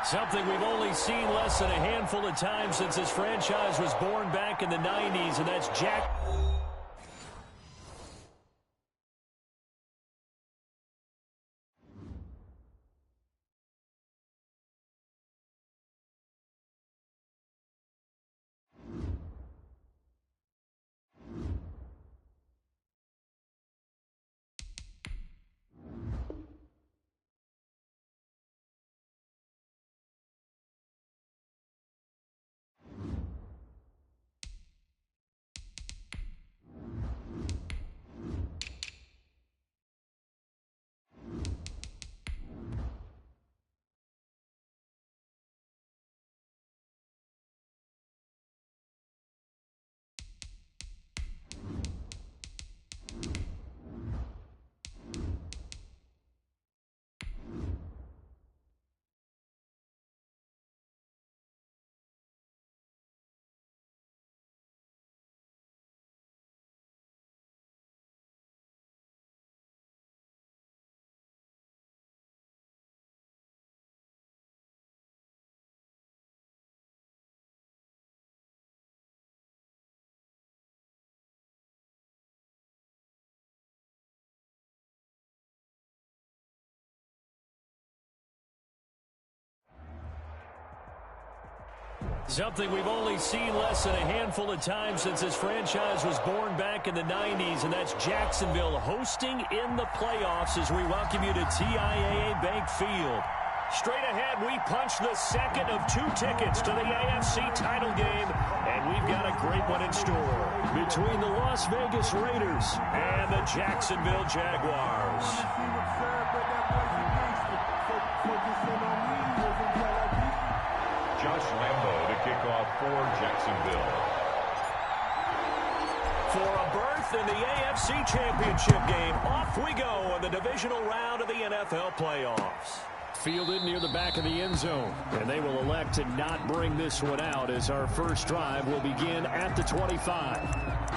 Something we've only seen less than a handful of times since this franchise was born back in the 90s, and that's Jack. Something we've only seen less than a handful of times since this franchise was born back in the 90s, and that's Jacksonville hosting in the playoffs as we welcome you to TIAA Bank Field. Straight ahead, we punch the second of 2 tickets to the AFC title game, and we've got a great one in store between the Las Vegas Raiders and the Jacksonville Jaguars. Josh Lambo to kick off for Jacksonville. For a berth in the AFC Championship game, off we go in the divisional round of the NFL playoffs. Fielded near the back of the end zone, and they will elect to not bring this one out as our first drive will begin at the 25.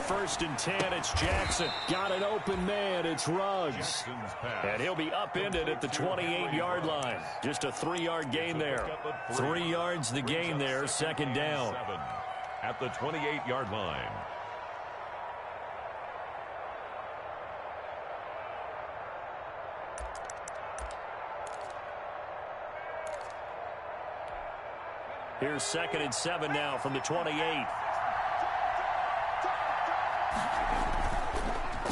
First and 10, it's Jackson. Got an open man, it's Ruggs. And he'll be upended at the 28-yard line. Just a 3-yard gain there. 3 yards the gain there, second down. At the 28-yard line. Here's 2nd and 7 now from the 28.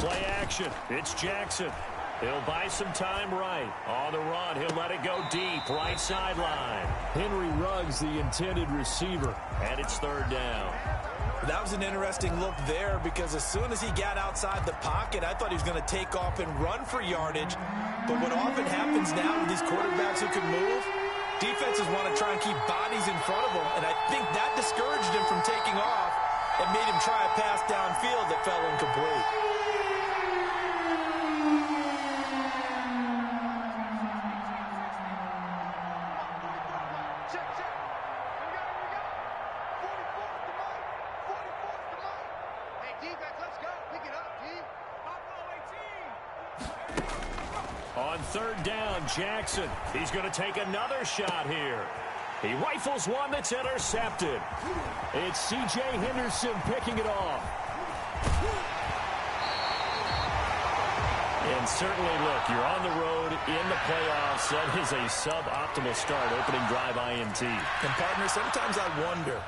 Play action. It's Jackson. He'll buy some time right. On the run, he'll let it go deep. Right sideline. Henry Ruggs, the intended receiver. And it's 3rd down. That was an interesting look there because as soon as he got outside the pocket, I thought he was going to take off and run for yardage. But what often happens now with these quarterbacks who can move, defenses want to try and keep bodies in front of them. And I think that discouraged him from taking off and made him try a pass downfield that fell incomplete. On 3rd down, Jackson. He's going to take another shot here. He rifles one that's intercepted. It's C.J. Henderson picking it off. And certainly, look, you're on the road in the playoffs. That is a suboptimal start, opening drive INT. And, partner, sometimes I wonder,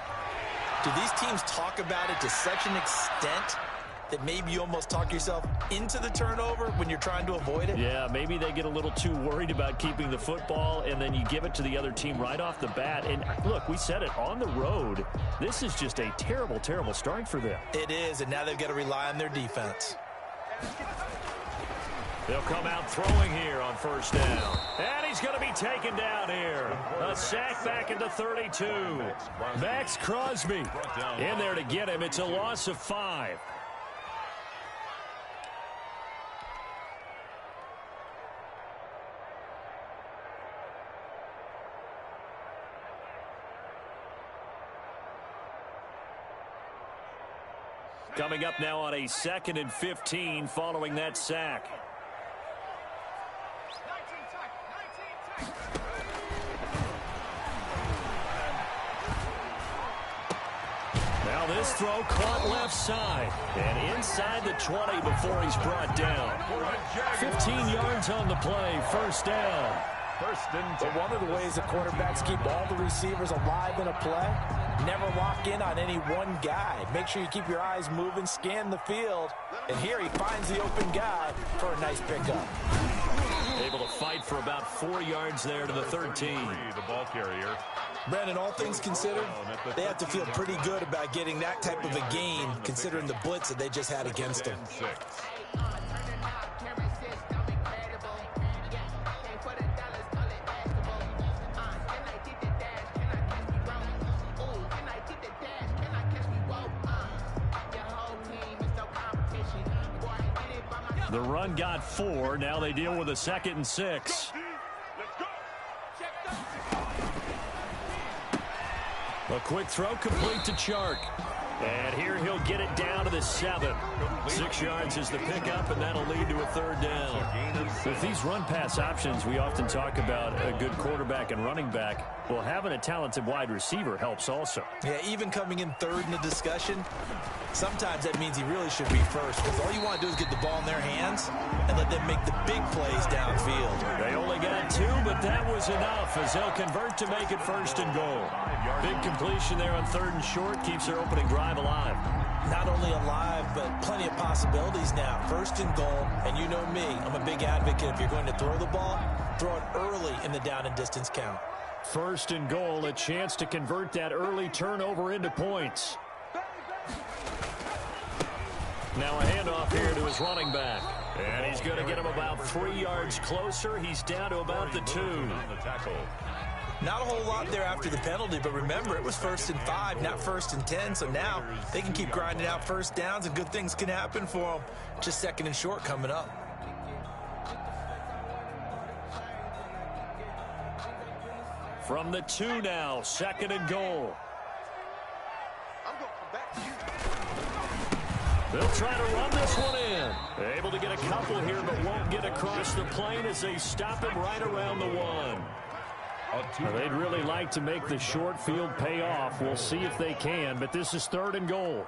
do these teams talk about it to such an extent that maybe you almost talk yourself into the turnover when you're trying to avoid it? Yeah, maybe they get a little too worried about keeping the football, and then you give it to the other team right off the bat. And look, we said it, on the road, this is just a terrible, terrible start for them. It is, and now they've got to rely on their defense. They'll come out throwing here on first down. And he's going to be taken down here. A sack back into 32. Max Crosby in there to get him. It's a loss of 5. Coming up now on a 2nd and 15 following that sack. Now this throw caught left side and inside the 20 before he's brought down. 15 yards on the play, first down. But one of the ways the quarterbacks keep all the receivers alive in a play, never lock in on any one guy. Make sure you keep your eyes moving, scan the field, and here he finds the open guy for a nice pickup. Able to fight for about 4 yards there to the 13. The ball carrier. Brandon, all things considered, they have to feel pretty good about getting that type of a gain, considering the blitz that they just had against them. 6. The run got 4. Now they deal with a 2nd and 6. A quick throw complete to Chark. And here he'll get it down to the 7. 6 yards is the pickup, and that'll lead to a 3rd down. With these run-pass options, we often talk about a good quarterback and running back. Well, having a talented wide receiver helps also. Yeah, even coming in 3rd in the discussion, sometimes that means he really should be first, because all you want to do is get the ball in their hands and let them make the big plays downfield. They only got 2, but that was enough as they'll convert to make it 1st and goal. Big completion there on 3rd and short keeps their opening drive alive. Not only alive, but plenty of possibilities now. 1st and goal, and you know me, I'm a big advocate. If you're going to throw the ball, throw it early in the down and distance count. 1st and goal, a chance to convert that early turnover into points. Now a handoff here to his running back. And he's going to get him about 3 yards closer. He's down to about the 2. Not a whole lot there after the penalty, but remember, it was 1st and 5, not 1st and 10. So now they can keep grinding out first downs, and good things can happen for them. Just 2nd and short coming up. From the 2 now, 2nd and goal. They'll try to run this one in. Able to get a couple here, but won't get across the plane as they stop him right around the 1. They'd really like to make the short field pay off. We'll see if they can, but this is 3rd and goal.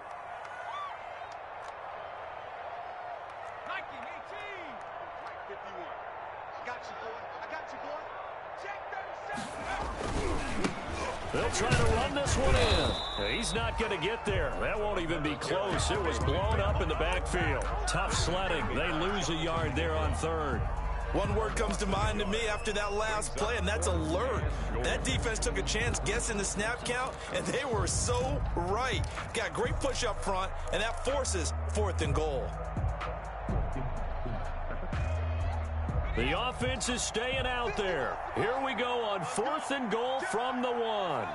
They'll try to run this one in. He's not going to get there. That won't even be close. It was blown up in the backfield. Tough sledding. They lose a yard there on 3rd. One word comes to mind to me after that last play, and that's alert. That defense took a chance guessing the snap count, and they were so right. Got great push up front, and that forces 4th and goal. The offense is staying out there. Here we go on 4th and goal from the 1.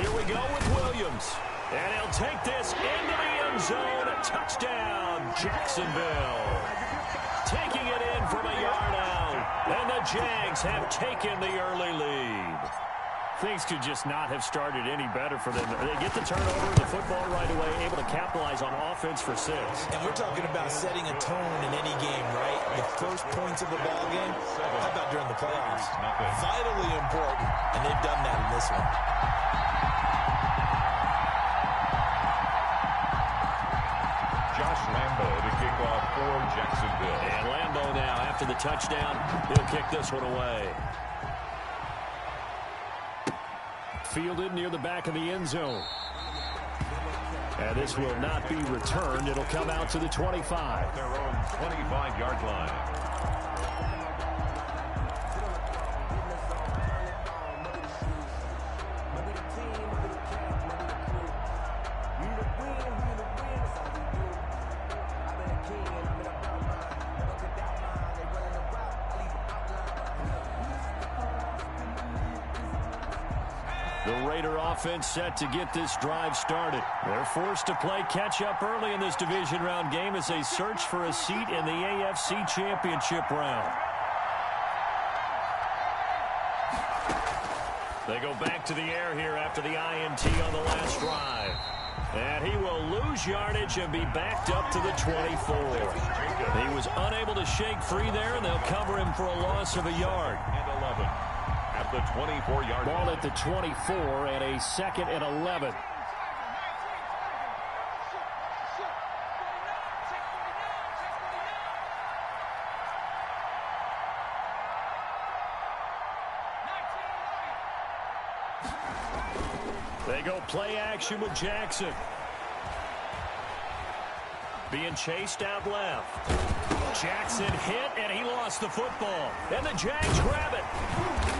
Here we go with Williams. And he'll take this into the end zone. A touchdown, Jacksonville. Taking it in from a yard out. And the Jags have taken the early lead. Things could just not have started any better for them. They get the turnover, the football right away, able to capitalize on offense for 6. And we're talking about setting a tone in any game, right? The first points of the ball game. How about during the playoffs? Vitally important, and they've done that in this one. Josh Lambo to kick off for Jacksonville. And Lambo now, after the touchdown, he'll kick this one away. Fielded near the back of the end zone. And this will not be returned. It'll come out to the 25. Their own 25-yard line. The Raider offense set to get this drive started. They're forced to play catch-up early in this division round game as they search for a seat in the AFC Championship round. They go back to the air here after the INT on the last drive. And he will lose yardage and be backed up to the 24. He was unable to shake free there, and they'll cover him for a loss of a yard. And 11. At the 24-yard line. Ball at the 24 and a 2nd and 11. They go play action with Jackson. Being chased out left. Jackson hit, and he lost the football. And the Jags grab it.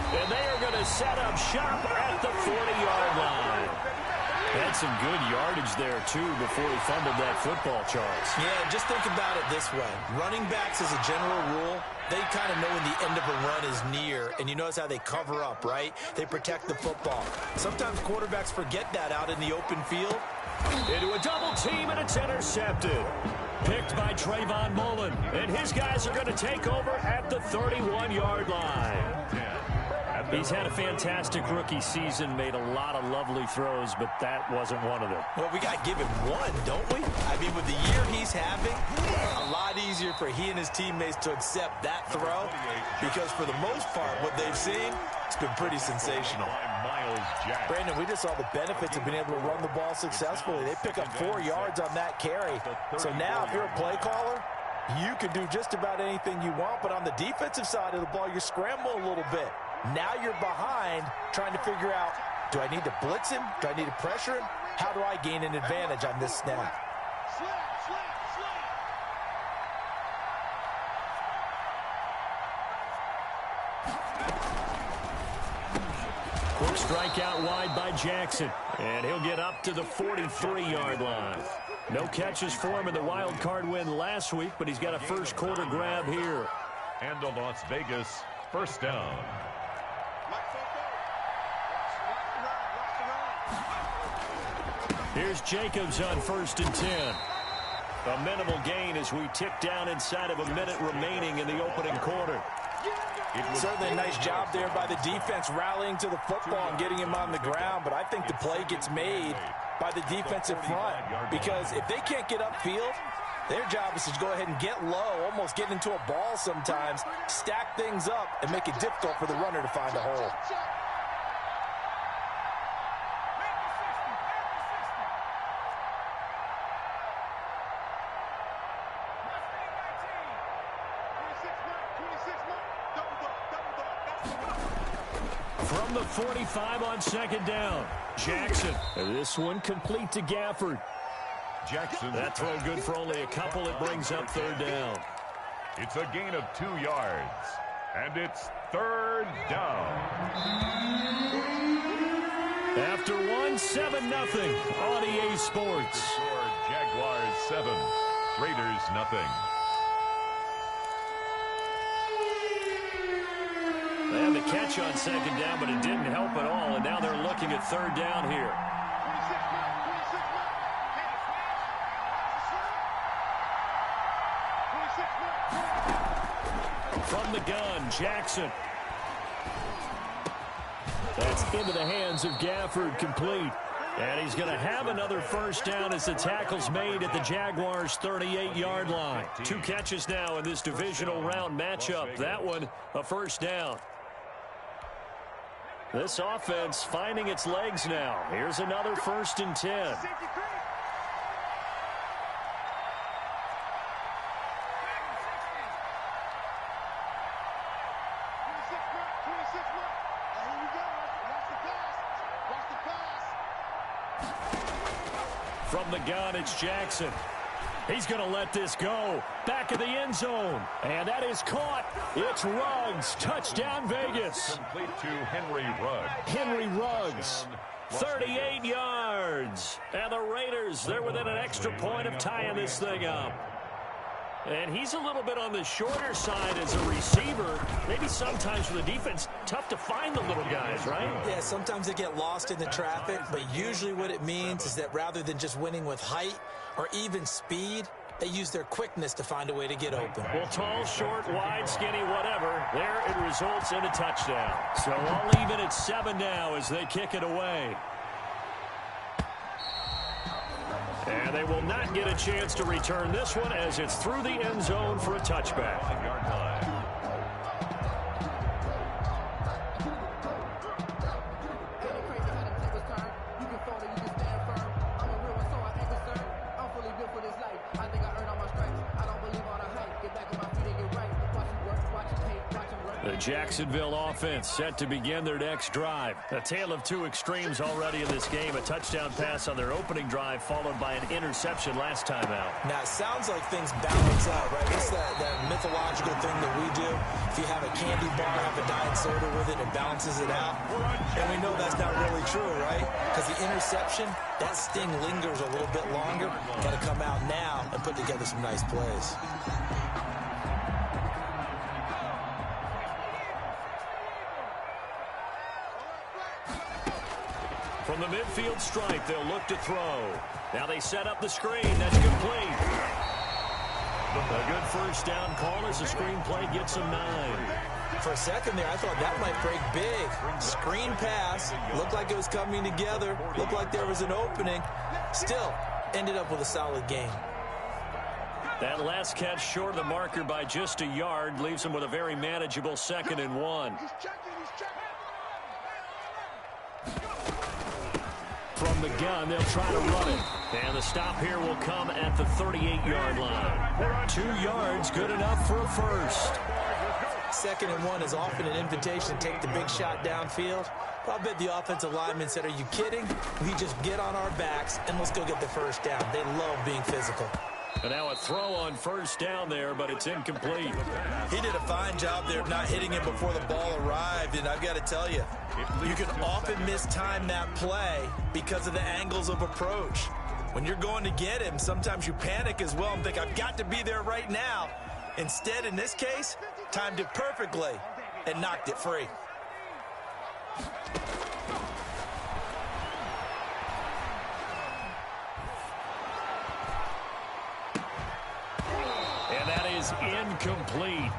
And they are going to set up shop at the 40-yard line. Had some good yardage there, too, before he fumbled that football, Charles. Yeah, just think about it this way. Running backs, as a general rule, they kind of know when the end of a run is near, and you notice how they cover up, right? They protect the football. Sometimes quarterbacks forget that out in the open field. Into a double team, and it's intercepted. Picked by Trayvon Mullen, and his guys are going to take over at the 31-yard line. He's had a fantastic rookie season, made a lot of lovely throws, but that wasn't one of them. Well, we got to give him one, don't we? I mean, with the year he's having, a lot easier for he and his teammates to accept that throw, because for the most part, what they've seen, it's been pretty sensational. Brandon, we just saw the benefits of being able to run the ball successfully. They pick up 4 yards on that carry. So now, if you're a play caller, you can do just about anything you want, but on the defensive side of the ball, you scramble a little bit. Now you're behind trying to figure out, do I need to blitz him? Do I need to pressure him? How do I gain an advantage on this snap? Quick strike out wide by Jackson, and he'll get up to the 43-yard line. No catches for him in the wild card win last week, but he's got a first quarter grab here. And a Las Vegas first down. Here's Jacobs on 1st and 10. A minimal gain as we tick down inside of a minute remaining in the opening quarter. Certainly a nice job there by the defense rallying to the football and getting him on the ground, but I think the play gets made by the defensive front, because if they can't get upfield, their job is to go ahead and get low, almost get into a ball sometimes, stack things up, and make it difficult for the runner to find a hole. From the 45 on 2nd down, Jackson. This one complete to Gafford. Jackson. That throw good for only a couple. It brings up 3rd down. It's a gain of 2 yards. And it's 3rd down. After 7-0 on EA Sports. Score Jaguars 7, Raiders nothing. They had the catch on 2nd down, but it didn't help at all, and now they're looking at 3rd down here. From the gun, Jackson. That's into the hands of Gafford, complete. And he's going to have another first down as the tackle's made at the Jaguars' 38-yard line. 2 catches now in this divisional round matchup. That one, a first down. This offense finding its legs now. Here's another 1st and 10. From the gun, it's Jackson. He's going to let this go. Back of the end zone. And that is caught. It's Ruggs. Touchdown, Vegas. Complete to Henry Ruggs. Henry Ruggs. 38 yards. And the Raiders, they're within an extra point of tying this thing up. And he's a little bit on the shorter side as a receiver. Maybe sometimes for the defense, tough to find the little guys, right? Yeah, sometimes they get lost in the traffic, but usually what it means is that rather than just winning with height or even speed, they use their quickness to find a way to get open. Well, tall, short, wide, skinny, whatever, there it results in a touchdown. So all even at 7 now as they kick it away. And they will not get a chance to return this one as it's through the end zone for a touchback. The Jacksonville offense set to begin their next drive. A tale of two extremes already in this game. A touchdown pass on their opening drive followed by an interception last time out. Now, it sounds like things balance out, right? It's that mythological thing that we do. If you have a candy bar, have a diet soda with it, it balances it out. And we know that's not really true, right? Because the interception, that sting lingers a little bit longer. Got to come out now and put together some nice plays. From the midfield stripe, they'll look to throw. Now they set up the screen. That's complete. A good first down call as the screen play gets them 9. For a second there, I thought that might break big. Screen pass. Looked like it was coming together. Looked like there was an opening. Still, ended up with a solid game. That last catch short of the marker by just a yard leaves them with a very manageable 2nd and 1. From the gun, they'll try to run it. And the stop here will come at the 38-yard line. 2 yards, good enough for a first. 2nd and 1 is often an invitation to take the big shot downfield. But I bet the offensive lineman said, are you kidding? We just get on our backs and let's go get the first down. They love being physical. And now a throw on first down there, but it's incomplete. He did a fine job there of not hitting it before the ball arrived, and I've got to tell you, you can often mistime that play because of the angles of approach. When you're going to get him, sometimes you panic as well and think, I've got to be there right now. Instead, in this case, timed it perfectly and knocked it free. Incomplete.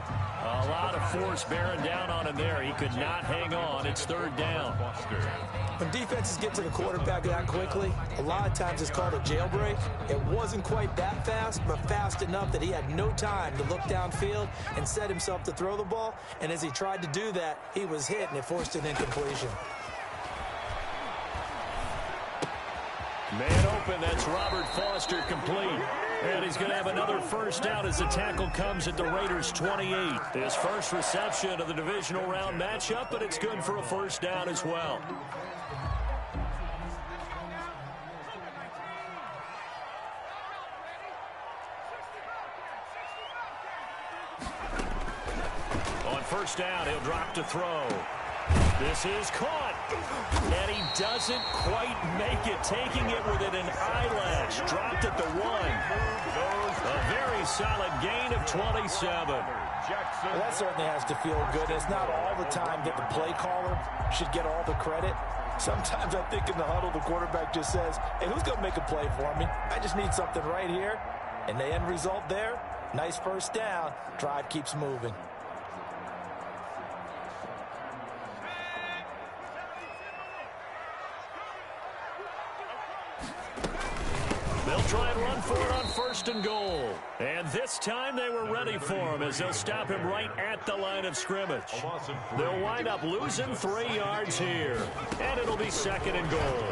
A lot of force bearing down on him there. He could not hang on. It's 3rd down. When defenses get to the quarterback that quickly, a lot of times it's called a jailbreak. It wasn't quite that fast, but fast enough that he had no time to look downfield and set himself to throw the ball. And as he tried to do that, he was hit, and it forced an incompletion. Man open, that's Robert Foster complete. And he's going to have another first down as the tackle comes at the Raiders' 28. His first reception of the divisional round matchup, but it's good for a first down as well. On first down, he'll drop to throw. This is caught, and he doesn't quite make it, taking it within an eyelash. Dropped at the 1. A very solid gain of 27. Well, that certainly has to feel good. It's not all the time that the play caller should get all the credit. Sometimes I think in the huddle, the quarterback just says, hey, who's going to make a play for me? I just need something right here. And the end result there, nice first down. Drive keeps moving. They'll try and run for it on 1st and goal. And this time they were ready for him as they'll stop him right at the line of scrimmage. They'll wind up losing 3 yards here. And it'll be 2nd and goal.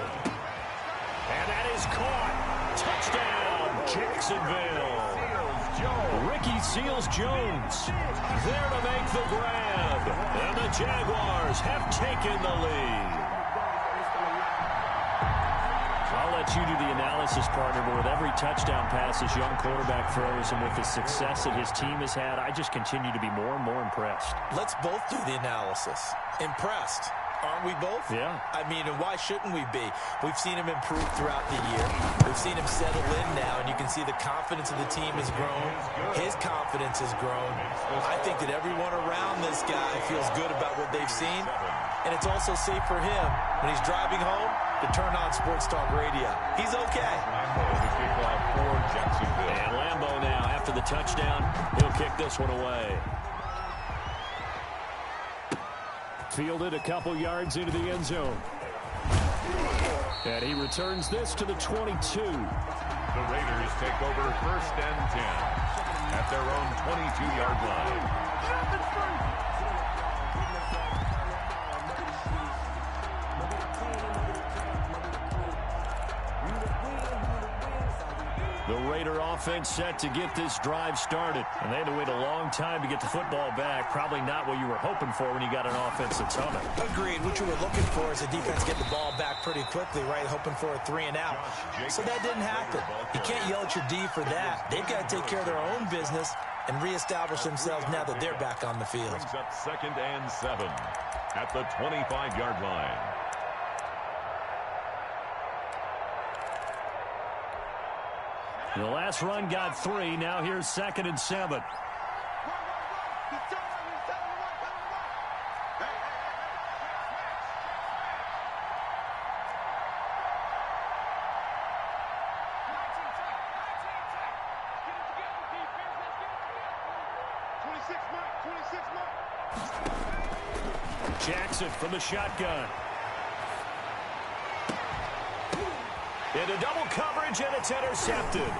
And that is caught. Touchdown, Jacksonville. Ricky Seals-Jones there to make the grab. And the Jaguars have taken the lead. I'll let let you do the analysis, partner, but with every touchdown pass this young quarterback throws and with the success that his team has had, I just continue to be more and more impressed. Let's both do the analysis. Impressed. Aren't we both? Yeah. I mean, and why shouldn't we be? We've seen him improve throughout the year. We've seen him settle in now, and you can see the confidence of the team has grown. His confidence has grown. I think that everyone around this guy feels good about what they've seen, and it's also safe for him when he's driving home to turn on Sports Talk Radio. He's okay. And Lambeau now, after the touchdown, he'll kick this one away. Fielded a couple yards into the end zone. And he returns this to the 22. The Raiders take over 1st and 10 at their own 22-yard line. The Raider offense set to get this drive started. And they had to wait a long time to get the football back. Probably not what you were hoping for when you got an offense that's humming. Agreed. What you were looking for is the defense get the ball back pretty quickly, right? Hoping for a 3 and out. So that didn't happen. You can't yell at your D for that. They've got to take care of their own business and reestablish themselves now that they're back on the field. Brings up 2nd and 7 at the 25-yard line. The last run got 3. Now here's 2nd and 7. Jackson from the shotgun. Into double coverage, and it's intercepted.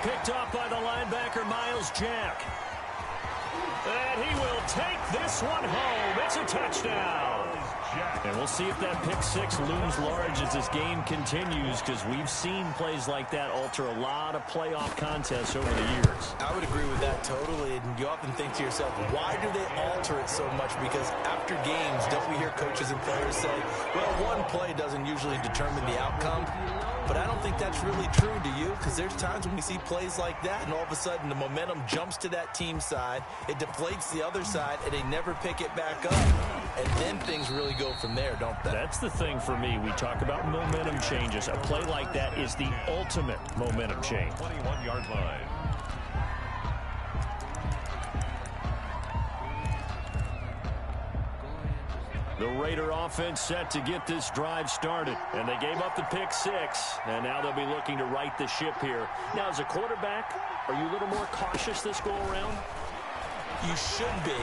Picked off by the linebacker, Miles Jack. And he will take this one home. It's a touchdown. And we'll see if that pick 6 looms large as this game continues, because we've seen plays like that alter a lot of playoff contests over the years. I would agree with that totally. And you often think to yourself, why do they alter it so much? Because after games, don't we hear coaches and players say, well, one play doesn't usually determine the outcome. But I don't think that's really true, do you? Because there's times when we see plays like that, and all of a sudden the momentum jumps to that team side, it deflates the other side, and they never pick it back up. And then things really go from there, don't they? That's the thing for me. We talk about momentum changes. A play like that is the ultimate momentum change. 21-yard line. The Raider offense set to get this drive started. And they gave up the pick 6. And now they'll be looking to right the ship here. Now, as a quarterback, are you a little more cautious this go-around? You should be,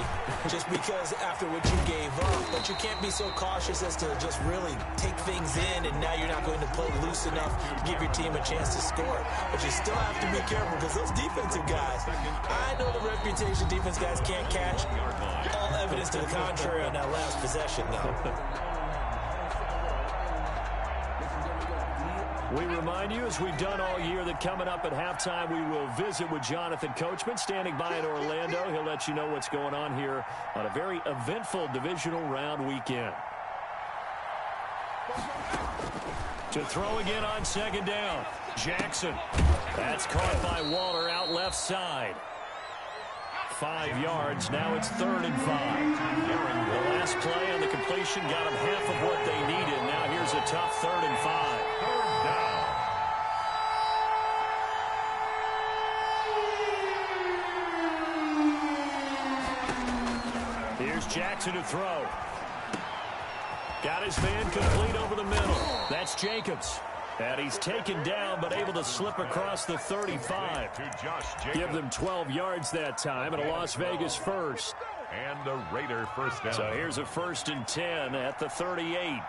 just because after what you gave up. But you can't be so cautious as to just really take things in, and now you're not going to play loose enough to give your team a chance to score. But you still have to be careful, because those defensive guys, I know the reputation defense guys can't catch. All evidence to the contrary on that last possession, though. We remind you, as we've done all year, that coming up at halftime, we will visit with Jonathan Coachman, standing by in Orlando. He'll let you know what's going on here on a very eventful divisional round weekend. To throw again on 2nd down. Jackson. That's caught by Waller out left side. 5 yards. Now it's 3rd and 5. The last play on the completion got them half of what they needed. Now here's a tough 3rd and 5. Here's Jackson to throw. Got his man complete over the middle. That's Jacobs. And he's taken down, but able to slip across the 35. Give them 12 yards that time, and a Las Vegas first. And the Raider first down. So here's a 1st and 10 at the 38.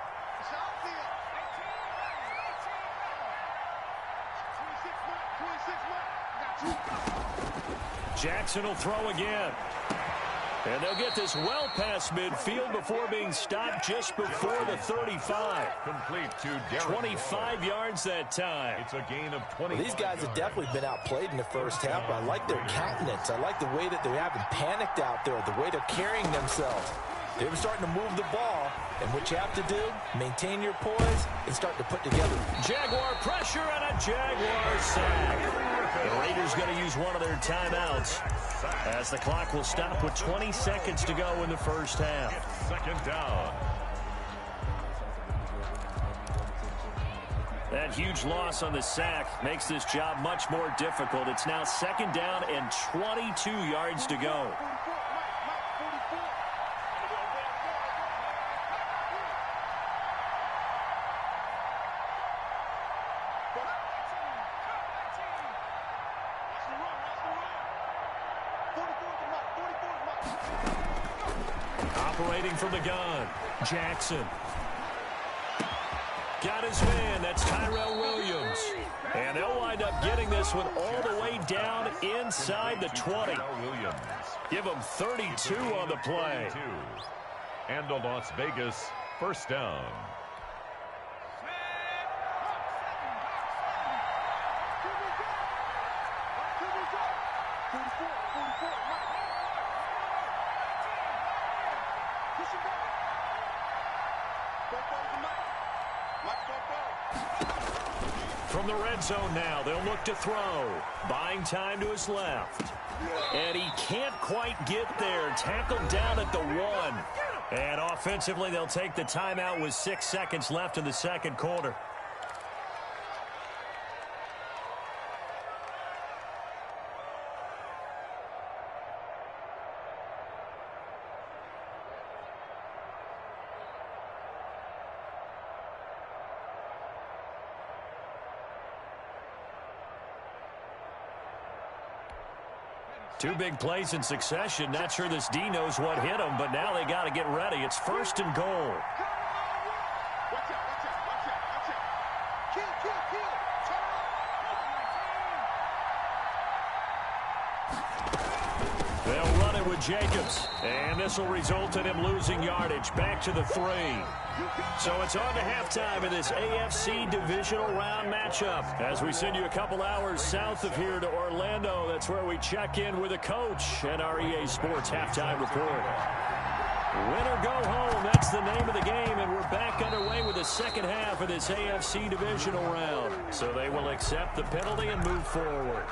Jackson will throw again. And they'll get this well past midfield before being stopped just before the 35. Complete to 25 yards that time. It's a gain of 20. Well, these guys have definitely been outplayed in the first half. I like their countenance. I like the way that they haven't panicked out there, the way they're carrying themselves. They were starting to move the ball, And what you have to do, maintain your poise and start to put together. Jaguar pressure and a Jaguar sack. The Raiders going to use one of their timeouts as the clock will stop with 20 seconds to go in the first half. Second down. That huge loss on the sack makes this job much more difficult. It's now second down and 22 yards to go. Operating from the gun, Jackson. Got his man, that's Tyrell Williams. And they'll wind up getting this one all the way down inside the 20. Give them 32 on the play. And a Las Vegas first down. From the red zone now, they'll look to throw. Buying time to his left. And he can't quite get there. Tackled down at the 1. And offensively, they'll take the timeout with 6 seconds left in the second quarter. Two big plays in succession. Not sure this D knows what hit him, but now they got to get ready. It's first and goal. They'll run it with Jacobs, and this will result in him losing yardage. Back to the 3. So it's on to halftime in this AFC divisional round matchup. As we send you a couple hours south of here to Orlando, that's where we check in with the coach at our EA Sports halftime report. Win or go home, that's the name of the game, and we're back underway with the second half of this AFC divisional round. So they will accept the penalty and move forward.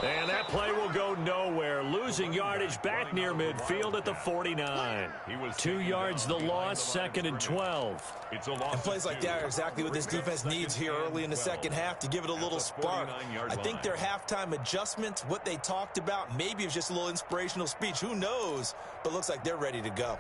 And that play will go nowhere. Losing yardage back near midfield at the 49. 2 yards the loss, second and 12. And plays like that are exactly what this defense needs here early in the second half to give it a little spark. I think their halftime adjustments, what they talked about, maybe it's just a little inspirational speech. Who knows? But looks like they're ready to go.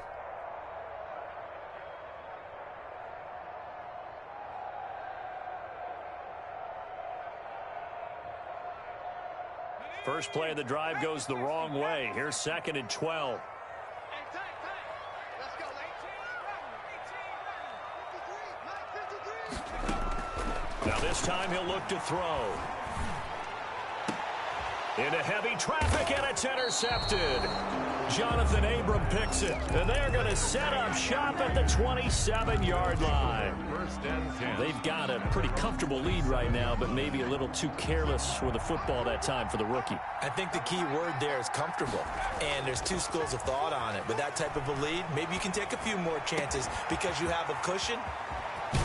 First play of the drive goes the wrong way. Here's second and 12. Now this time he'll look to throw. Into heavy traffic, and it's intercepted. Jonathan Abram picks it, and they're going to set up shop at the 27-yard line. They've got a pretty comfortable lead right now, but maybe a little too careless with the football that time for the rookie. I think the key word there is comfortable, and there's two schools of thought on it. With that type of a lead, maybe you can take a few more chances because you have a cushion.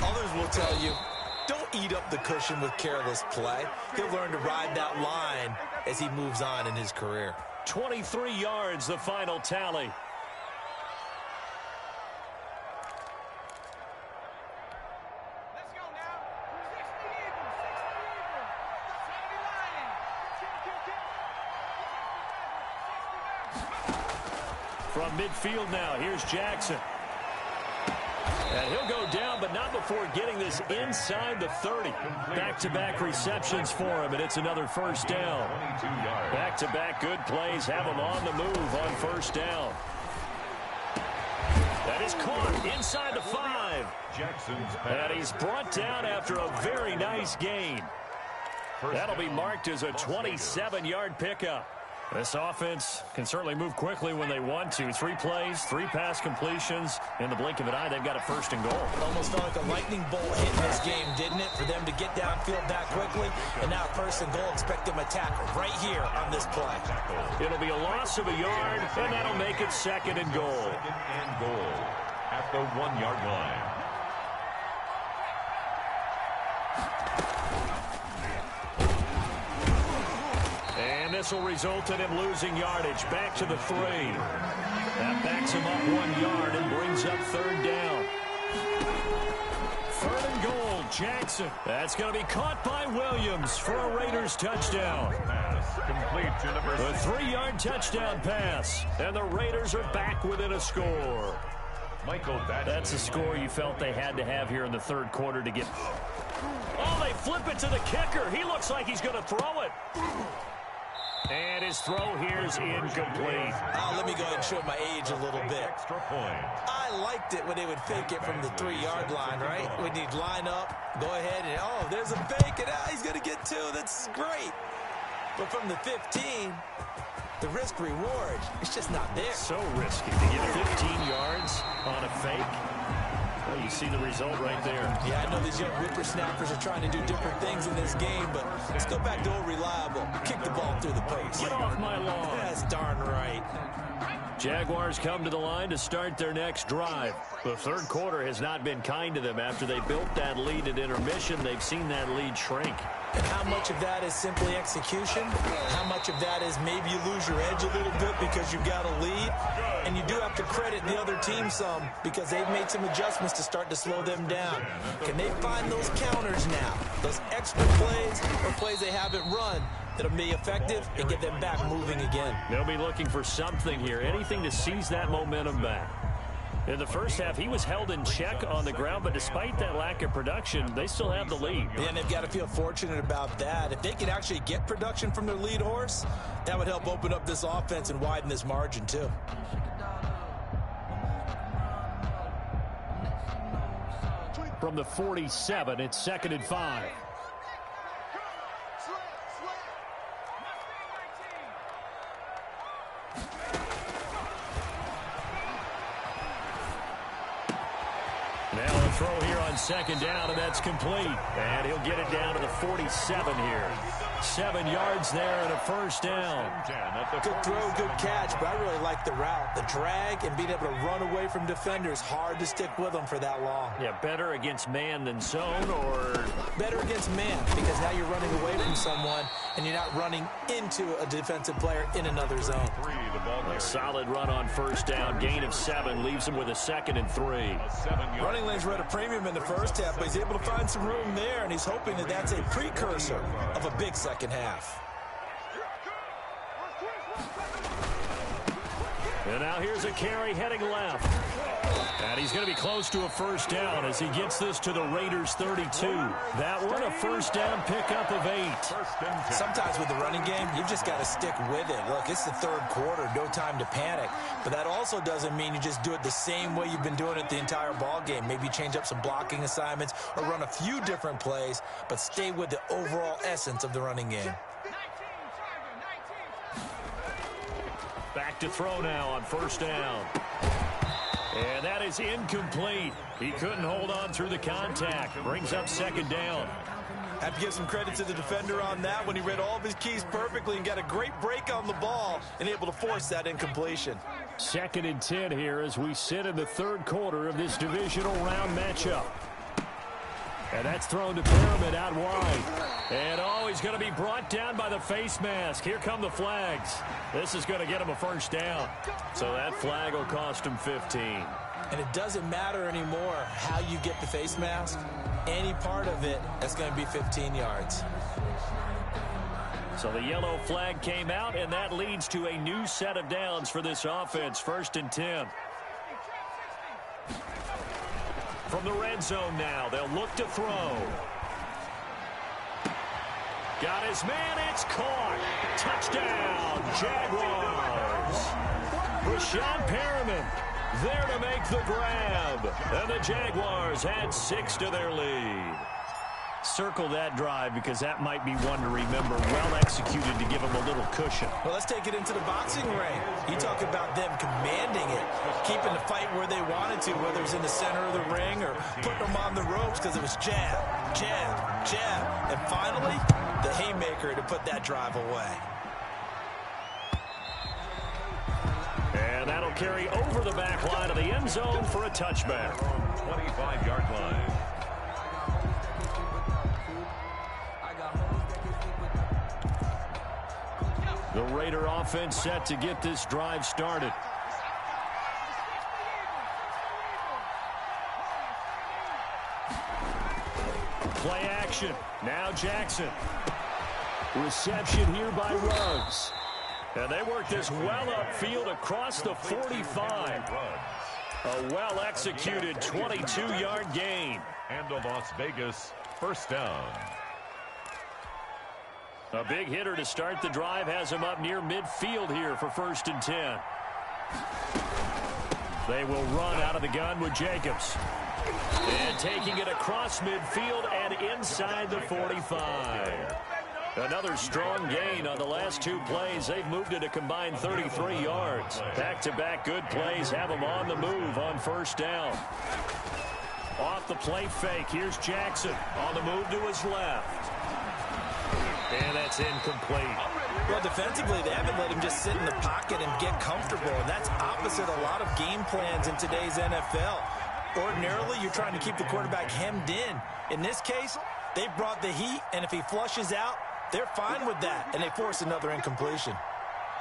Others will tell you, don't eat up the cushion with careless play. He'll learn to ride that line as he moves on in his career. 23 yards, the final tally. Let's go now. From midfield now, here's Jackson. And he'll go down, but not before getting this inside the 30. Back-to-back receptions for him, and it's another first down. Back-to-back good plays have him on the move on first down. That is caught inside the 5. And he's brought down after a very nice gain. That'll be marked as a 27-yard pickup. This offense can certainly move quickly when they want to. 3 plays, 3 pass completions. In the blink of an eye, they've got a first and goal. Almost felt like a lightning bolt hit in this game, didn't it? For them to get downfield that quickly. And now first and goal, expect them to tackle right here on this play. It'll be a loss of a yard, and that'll make it second and goal. Second and goal at the 1-yard line. And this will result in him losing yardage. Back to the 3. That backs him up 1 yard and brings up third down. Third and goal, Jackson. That's going to be caught by Williams for a Raiders touchdown. Pass complete to number 6. The 3-yard touchdown pass. And the Raiders are back within a score. Michael Badgley. That's a score you felt they had to have here in the third quarter to get. Oh, they flip it to the kicker. He looks like he's going to throw it. And his throw here is incomplete. Let me go ahead and show my age a little bit. Extra point. I liked it when they would fake it from the 3-yard line, right? When he'd line up, go ahead, and there's a fake, and he's going to get 2. That's great. But from the 15, the risk-reward, it's just not there. So risky to get 15 yards on a fake. Well, you see the result right there. Yeah, I know these young whippersnappers are trying to do different things in this game, but let's go back to old reliable. Kick the ball through the post. Get off my lawn. That's darn right. Jaguars come to the line to start their next drive. The third quarter has not been kind to them. After they built that lead at intermission, they've seen that lead shrink. And how much of that is simply execution? How much of that is maybe you lose your edge a little bit because you've got a lead? And you do have to credit the other team some because they've made some adjustments to start to slow them down. Can they find those counters now? Those extra plays or plays they haven't run that'll be effective and get them back moving again. They'll be looking for something here, anything to seize that momentum back. In the first half, he was held in check on the ground, but despite that lack of production, they still have the lead. Yeah, and they've got to feel fortunate about that. If they could actually get production from their lead horse, that would help open up this offense and widen this margin too. From the 47, it's 2nd and 5. Now a throw here on 2nd down, and that's complete. And he'll get it down to the 47 here. 7 yards there and a first down. Good throw, good catch, but I really like the route. The drag and being able to run away from defenders, hard to stick with them for that long. Yeah, better against man than zone, or better against man, because now you're running away from someone and you're not running into a defensive player in another zone. A solid run on first down. Gain of 7 leaves him with a 2nd and 3. Running lanes were at a premium in the first half, but he's able to find some room there, and he's hoping that that's a precursor of a big second half. And now here's a carry heading left. And he's going to be close to a first down as he gets this to the Raiders 32. That one a first down pickup of 8. Sometimes with the running game, you've just got to stick with it. Look, it's the third quarter, no time to panic. But that also doesn't mean you just do it the same way you've been doing it the entire ball game. Maybe change up some blocking assignments or run a few different plays, but stay with the overall essence of the running game. Back to throw now on first down. And that is incomplete. He couldn't hold on through the contact. Brings up 2nd down. Have to give some credit to the defender on that when he read all of his keys perfectly and got a great break on the ball and able to force that incompletion. 2nd and 10 here as we sit in the third quarter of this divisional round matchup. And that's thrown to Pyramid out wide. And he's going to be brought down by the face mask. Here come the flags. This is going to get him a first down. So that flag will cost him 15. And it doesn't matter anymore how you get the face mask. Any part of it, that's going to be 15 yards. So the yellow flag came out, and that leads to a new set of downs for this offense. 1st and 10. From the red zone now, they'll look to throw. Got his man, it's caught. Touchdown, Jaguars. Rashawn Perriman there to make the grab. And the Jaguars add 6 to their lead. Circle that drive because that might be one to remember. Well executed to give them a little cushion. Well, let's take it into the boxing ring. You talk about them commanding it, keeping the fight where they wanted to, whether it's in the center of the ring or putting them on the ropes because it was jab, jab, jab. And finally, the haymaker to put that drive away. And that'll carry over the back line of the end zone for a touchback. 25-yard line. The Raider offense set to get this drive started. Play action. Now Jackson. Reception here by Ruggs. And they work this well upfield across the 45. A well-executed 22-yard gain. And a Las Vegas first down. A big hitter to start the drive has him up near midfield here for 1st and 10. They will run out of the gun with Jacobs. And taking it across midfield and inside the 45. Another strong gain on the last 2 plays. They've moved it a combined 33 yards. Back-to-back good plays have them on the move on 1st down. Off the play fake. Here's Jackson on the move to his left. And that's incomplete. Well, defensively, they haven't let him just sit in the pocket and get comfortable, and that's opposite a lot of game plans in today's NFL. Ordinarily, you're trying to keep the quarterback hemmed in. In this case, they brought the heat, and if he flushes out, they're fine with that, and they force another incompletion.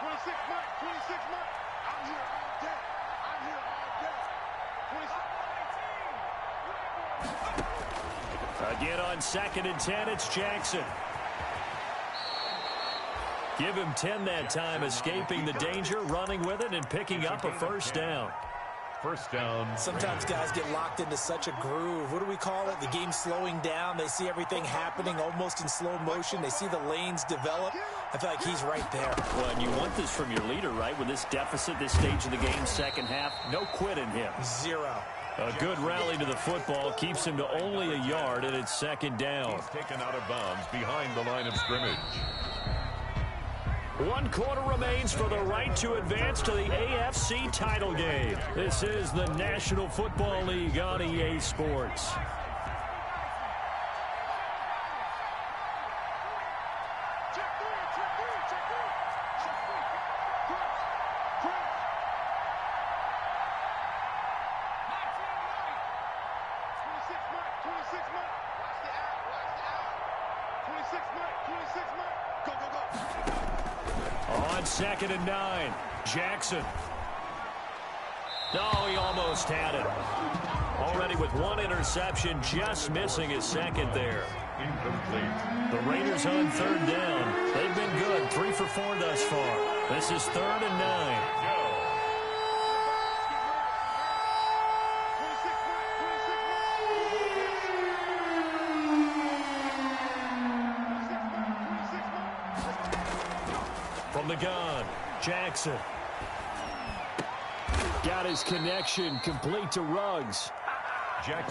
26 Mike, 26 Mike. I'm here all day. I'm here all day. 26. Again on 2nd and 10, it's Jackson. Give him 10 that time, escaping the danger, running with it, and picking up a 1st down. First down. Sometimes guys get locked into such a groove. What do we call it? The game's slowing down. They see everything happening almost in slow motion. They see the lanes develop. I feel like he's right there. Well, and you want this from your leader, right? With this deficit, this stage of the game, 2nd half, no quit in him. 0. A good rally to the football keeps him to only a yard, and it's 2nd down. He's taken out of bounds behind the line of scrimmage. 1 quarter remains for the right to advance to the AFC title game. This is the National Football League on EA Sports. On 2nd and 9, Jackson. Oh, he almost had it. Already with 1 interception, just missing his 2nd there. Incomplete. The Raiders on 3rd down. They've been good, 3 for 4 thus far. This is 3rd and 9. From the gun, Jackson. Got his connection complete to Ruggs.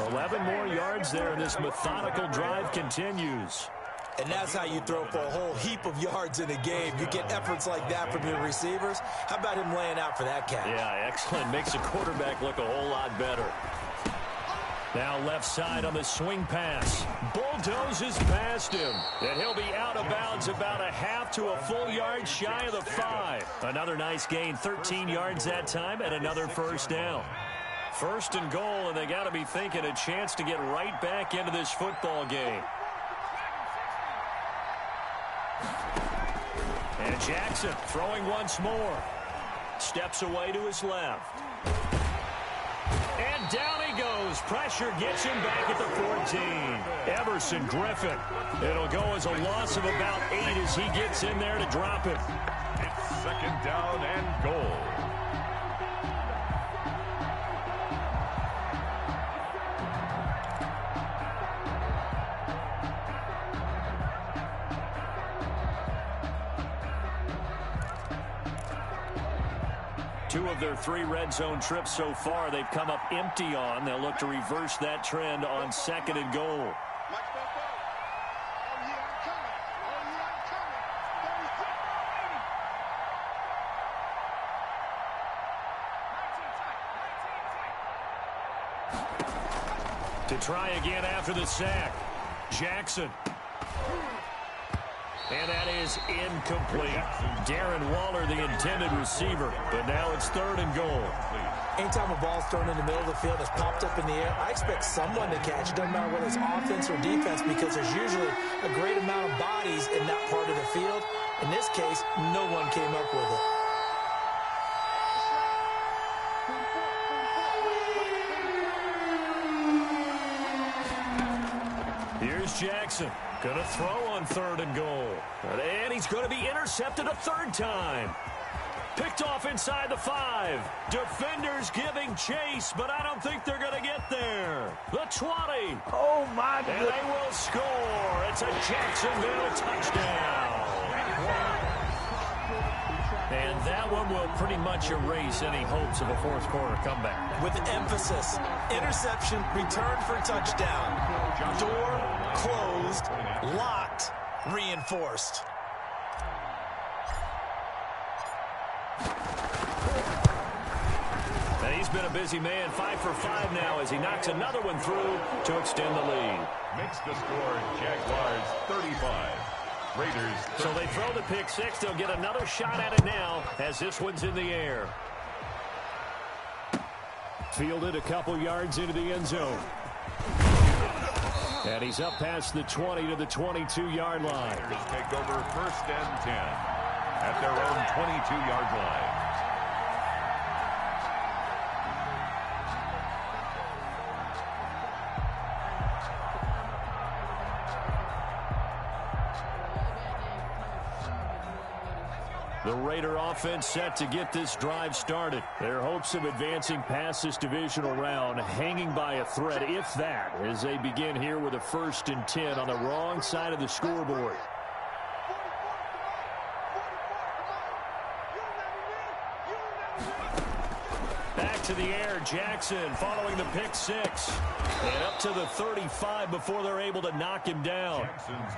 11 more yards there, and this methodical drive continues. And that's how you throw for a whole heap of yards in a game. You get efforts like that from your receivers. How about him laying out for that catch? Yeah, excellent. Makes the quarterback look a whole lot better. Now left side on the swing pass. Bulldozes past him. And he'll be out of bounds about a half to a full yard shy of the 5. Another nice gain, 13 yards that time, and another 1st down. 1st and goal, and they got to be thinking a chance to get right back into this football game. And Jackson throwing once more. Steps away to his left. And down he goes. Pressure gets him back at the 14. Everson Griffin. It'll go as a loss of about 8 as he gets in there to drop it. It's 2nd down and goal. Two of their 3 red zone trips so far, they've come up empty on. They'll look to reverse that trend on 2nd and goal. To try again after the sack. Jackson. And that is incomplete. Darren Waller, the intended receiver. But now it's 3rd and goal. Anytime a ball's thrown in the middle of the field, it's popped up in the air, I expect someone to catch. It doesn't matter whether it's offense or defense, because there's usually a great amount of bodies in that part of the field. In this case, no one came up with it. Here's Jackson. Going to throw on 3rd and goal. And he's going to be intercepted a 3rd time. Picked off inside the 5. Defenders giving chase, but I don't think they're going to get there. The 20. Oh, my goodness. And they will score. It's a Jacksonville touchdown. And that one will pretty much erase any hopes of a fourth quarter comeback. With emphasis, interception, return for touchdown. Door closed, locked, reinforced. And he's been a busy man, 5 for 5 now as he knocks another one through to extend the lead. Makes the score Jaguars 35. Raiders 13. So they throw the pick six. They'll get another shot at it now as this one's in the air. Fielded a couple yards into the end zone. And he's up past the 20 to the 22-yard line. Raiders take over 1st and 10 at their own 22-yard line. The Raider offense set to get this drive started. Their hopes of advancing past this divisional round hanging by a thread, if that, as they begin here with a 1st and 10 on the wrong side of the scoreboard. Back to the air, Jackson following the pick six. And up to the 35 before they're able to knock him down.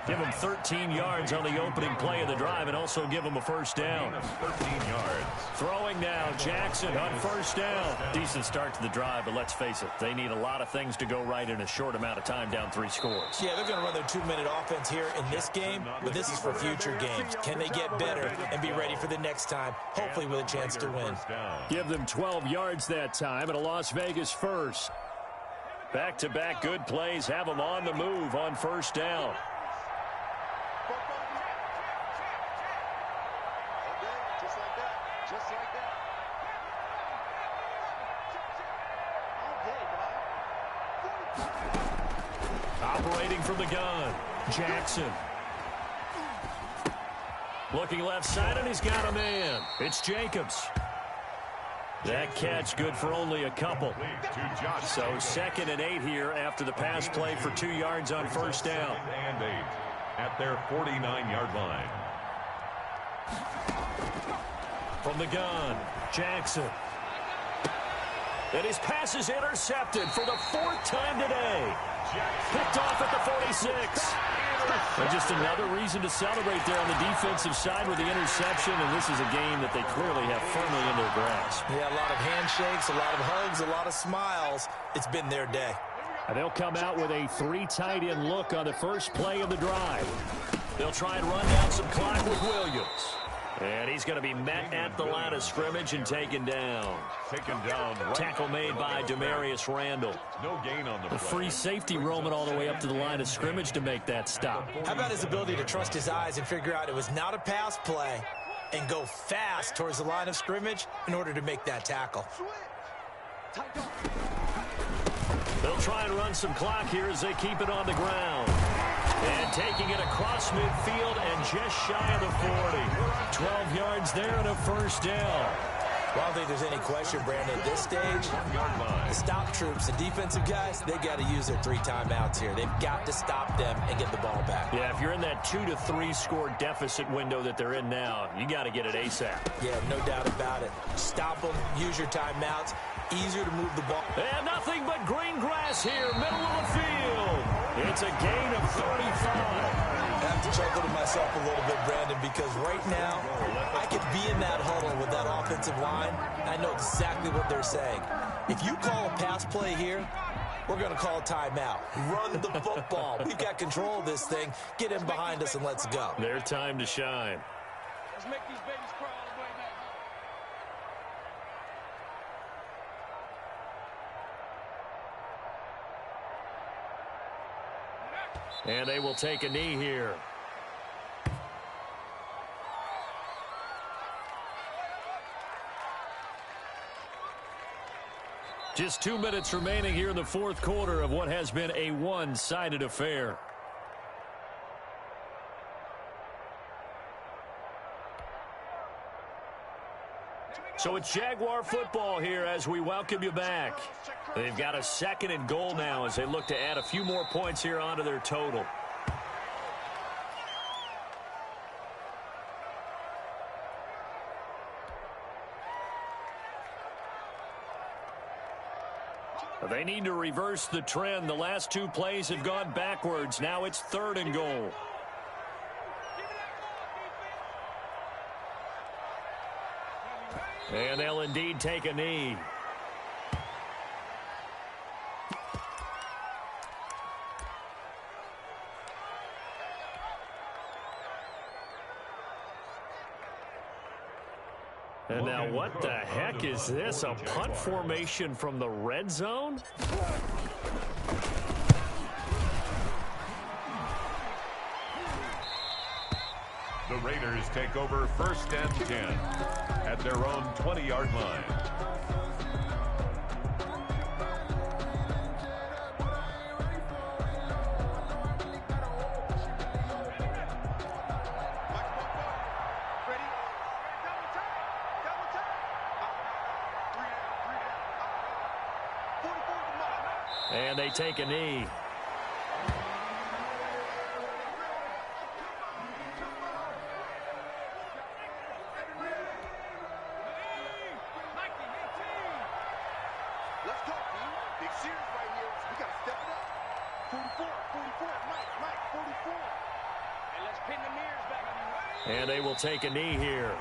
Give him 13 yards on the opening play of the drive and also give him a 1st down. 13 yards. Throwing now, Jackson on 1st down. Decent start to the drive, but let's face it, they need a lot of things to go right in a short amount of time, down 3 scores. Yeah, they're going to run their 2-minute offense here in this game, but this is for future games. Can they get better and be ready for the next time, hopefully with a chance to win? Give them 12 yards that time and a Las Vegas 1st. Back-to-back good plays have them on the move on 1st down. Just like that. Just like that. Operating from the gun, Jackson. Looking left side, and he's got a man. It's Jacobs. That catch good for only a couple. So 2nd and 8 here after the pass play for 2 yards on 1st down. And 8 at their 49-yard line. From the gun, Jackson. And his pass is intercepted for the 4th time today. Picked off at the 46. And just another reason to celebrate there on the defensive side with the interception, and this is a game that they clearly have firmly in their grasp. Yeah, a lot of handshakes, a lot of hugs, a lot of smiles. It's been their day. And they'll come out with a 3 tight end look on the first play of the drive. They'll try and run down some clock with Williams. And he's going to be met at the line of scrimmage and taken down. Taken down. Right. Tackle made by Demarius Randall. No gain on the play. Free safety roaming all the way up to the line of scrimmage to make that stop. How about his ability to trust his eyes and figure out it was not a pass play and go fast towards the line of scrimmage in order to make that tackle? They'll try and run some clock here as they keep it on the ground. And taking it across midfield and just shy of the 40. 12 yards there and a 1st down. Well, I don't think there's any question, Brandon, at this stage, the stop troops, the defensive guys, they got to use their 3 timeouts here. They've got to stop them and get the ball back. Yeah, if you're in that 2 to 3 score deficit window that they're in now, you got to get it ASAP. Yeah, no doubt about it. Stop them, use your timeouts. Easier to move the ball. And nothing but green grass here, middle of the field. It's a gain of 35. I have to chuckle to myself a little bit, Brandon, because right now, I could be in that huddle with that offensive line. I know exactly what they're saying. If you call a pass play here, We're going to call timeout. Run the football. We've got control of this thing. Get him behind us and let's go. Their time to shine. Let's make these babies cry all the way back. And they will take a knee here. Just 2 minutes remaining here in the fourth quarter of what has been a one-sided affair. So it's Jaguar football here as we welcome you back. They've got a 2nd and goal now as they look to add a few more points here onto their total. They need to reverse the trend. The last 2 plays have gone backwards. Now it's 3rd and goal. And they'll indeed take a knee. And now what the heck is this? A punt formation from the red zone? The Raiders take over 1st and 10 at their own 20-yard line. And they take a knee. Let's talk, team. Big series right here. We got to step it up. 44, Mike, 44. And let's pin the mirrors back on you. And they will take a knee here.